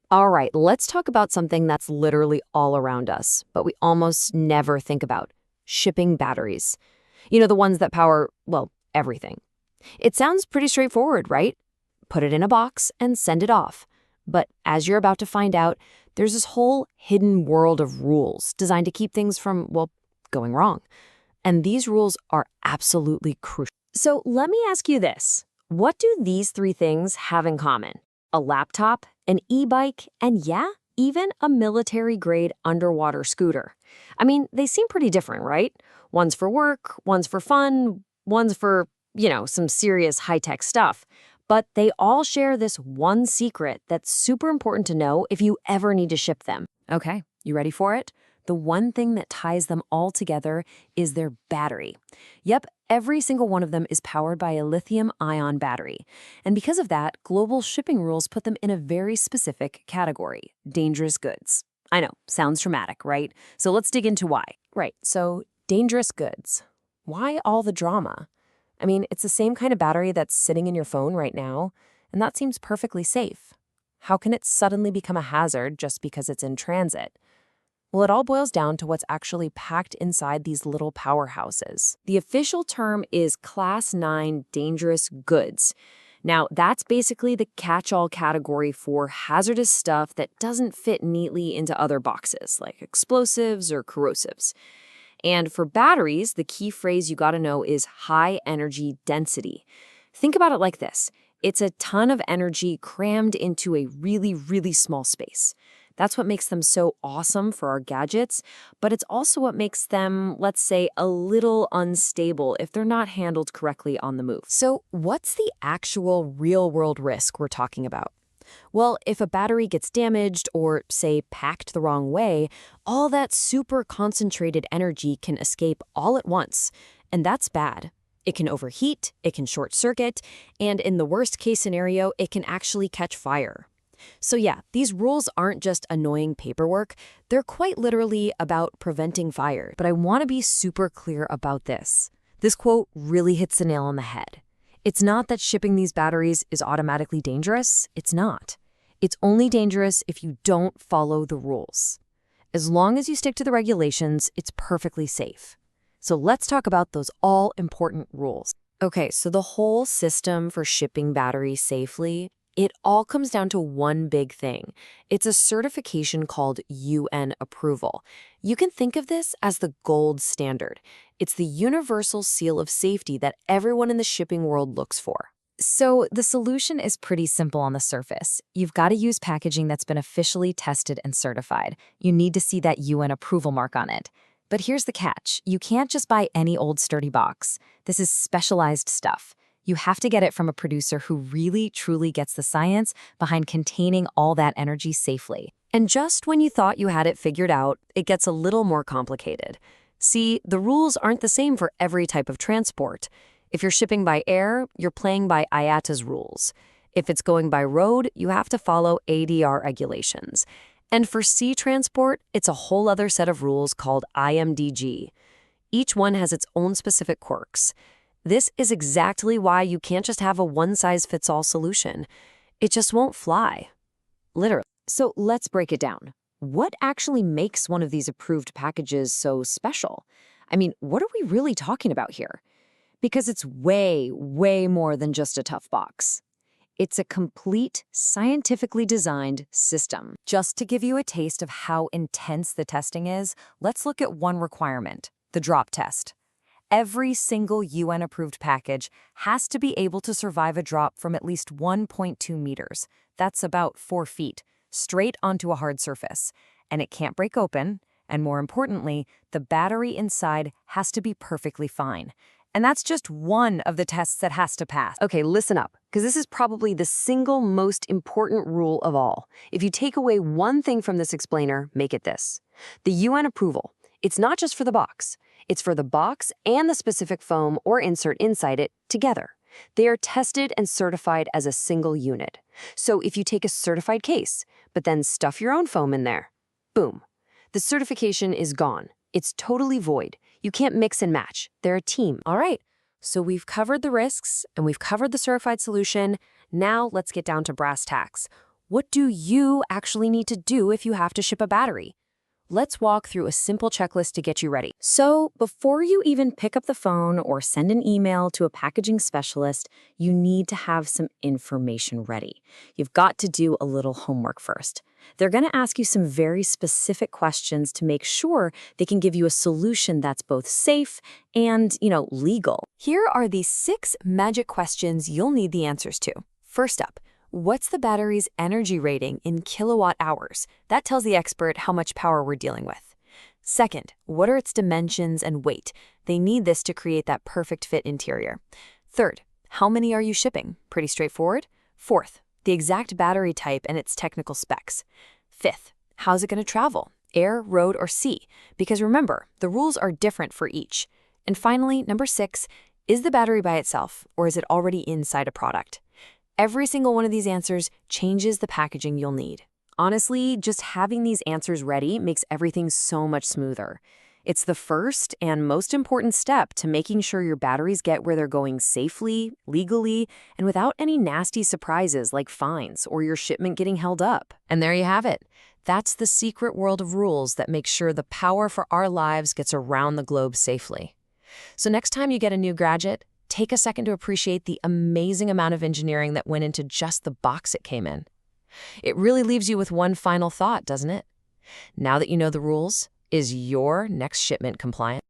All right, let's talk about something that's literally all around us, but we almost never think about: shipping batteries. You know, the ones that power, well, everything. It sounds pretty straightforward, right? Put it in a box and send it off. But as you're about to find out, there's this whole hidden world of rules designed to keep things from, well, going wrong. And these rules are absolutely crucial. So let me ask you this. What do these three things have in common? A laptop, an e-bike, and yeah, even a military-grade underwater scooter. I mean, they seem pretty different, right? One's for work, one's for fun, one's for, some serious high-tech stuff. But they all share this one secret that's super important to know if you ever need to ship them. Okay, you ready for it? The one thing that ties them all together is their battery. Yep, every single one of them is powered by a lithium-ion battery. And because of that, global shipping rules put them in a very specific category: dangerous goods. I know, sounds dramatic, right? So let's dig into why. Right, so dangerous goods. Why all the drama? I mean, it's the same kind of battery that's sitting in your phone right now, and that seems perfectly safe. How can it suddenly become a hazard just because it's in transit? Well, it all boils down to what's actually packed inside these little powerhouses. The official term is Class 9 dangerous goods. Now, that's basically the catch-all category for hazardous stuff that doesn't fit neatly into other boxes, like explosives or corrosives. And for batteries, the key phrase you gotta know is high energy density. Think about it like this. It's a ton of energy crammed into a really, really small space. That's what makes them so awesome for our gadgets, but it's also what makes them, let's say, a little unstable if they're not handled correctly on the move. So what's the actual real-world risk we're talking about? Well, if a battery gets damaged or, say, packed the wrong way, all that super concentrated energy can escape all at once, and that's bad. It can overheat, it can short circuit, and in the worst case scenario, it can actually catch fire. So yeah, these rules aren't just annoying paperwork, they're quite literally about preventing fire. But I want to be super clear about this. This quote really hits the nail on the head. It's not that shipping these batteries is automatically dangerous. It's not. It's only dangerous if you don't follow the rules. As long as you stick to the regulations, it's perfectly safe. So let's talk about those all-important rules. Okay, so the whole system for shipping batteries safely, it all comes down to one big thing. It's a certification called UN approval. You can think of this as the gold standard. It's the universal seal of safety that everyone in the shipping world looks for. So the solution is pretty simple on the surface. You've got to use packaging that's been officially tested and certified. You need to see that UN approval mark on it. But here's the catch. You can't just buy any old sturdy box. This is specialized stuff. You have to get it from a producer who really, truly gets the science behind containing all that energy safely. And just when you thought you had it figured out, it gets a little more complicated. See, the rules aren't the same for every type of transport. If you're shipping by air, you're playing by IATA's rules. If it's going by road, you have to follow ADR regulations. And for sea transport, it's a whole other set of rules called IMDG. Each one has its own specific quirks. This is exactly why you can't just have a one-size-fits-all solution. It just won't fly. Literally. So let's break it down. What actually makes one of these approved packages so special? I mean, what are we really talking about here? Because it's way, way more than just a tough box. It's a complete, scientifically designed system. Just to give you a taste of how intense the testing is, let's look at one requirement: the drop test. Every single UN-approved package has to be able to survive a drop from at least 1.2 meters. That's about 4 feet, straight onto a hard surface. And it can't break open, and more importantly, the battery inside has to be perfectly fine. And that's just one of the tests that has to pass. Okay, listen up, because this is probably the single most important rule of all. If you take away one thing from this explainer, make it this. The UN approval, it's not just for the box. It's for the box and the specific foam or insert inside it together. They are tested and certified as a single unit. So if you take a certified case, but then stuff your own foam in there, boom, the certification is gone. It's totally void. You can't mix and match. They're a team. All right, so we've covered the risks and we've covered the certified solution. Now let's get down to brass tacks. What do you actually need to do if you have to ship a battery? Let's walk through a simple checklist to get you ready. So, before you even pick up the phone or send an email to a packaging specialist, you need to have some information ready. You've got to do a little homework first. They're going to ask you some very specific questions to make sure they can give you a solution that's both safe and, legal. Here are the 6 magic questions you'll need the answers to. First up, what's the battery's energy rating in kilowatt hours? That tells the expert how much power we're dealing with. Second, what are its dimensions and weight? They need this to create that perfect fit interior. Third, how many are you shipping? Pretty straightforward. Fourth, the exact battery type and its technical specs. Fifth, how's it going to travel? Air, road, or sea? Because remember, the rules are different for each. And finally, number 6, is the battery by itself, or is it already inside a product? Every single one of these answers changes the packaging you'll need. Honestly, just having these answers ready makes everything so much smoother. It's the first and most important step to making sure your batteries get where they're going safely, legally, and without any nasty surprises like fines or your shipment getting held up. And there you have it. That's the secret world of rules that makes sure the power for our lives gets around the globe safely. So next time you get a new gadget, take a second to appreciate the amazing amount of engineering that went into just the box it came in. It really leaves you with one final thought, doesn't it? Now that you know the rules, is your next shipment compliant?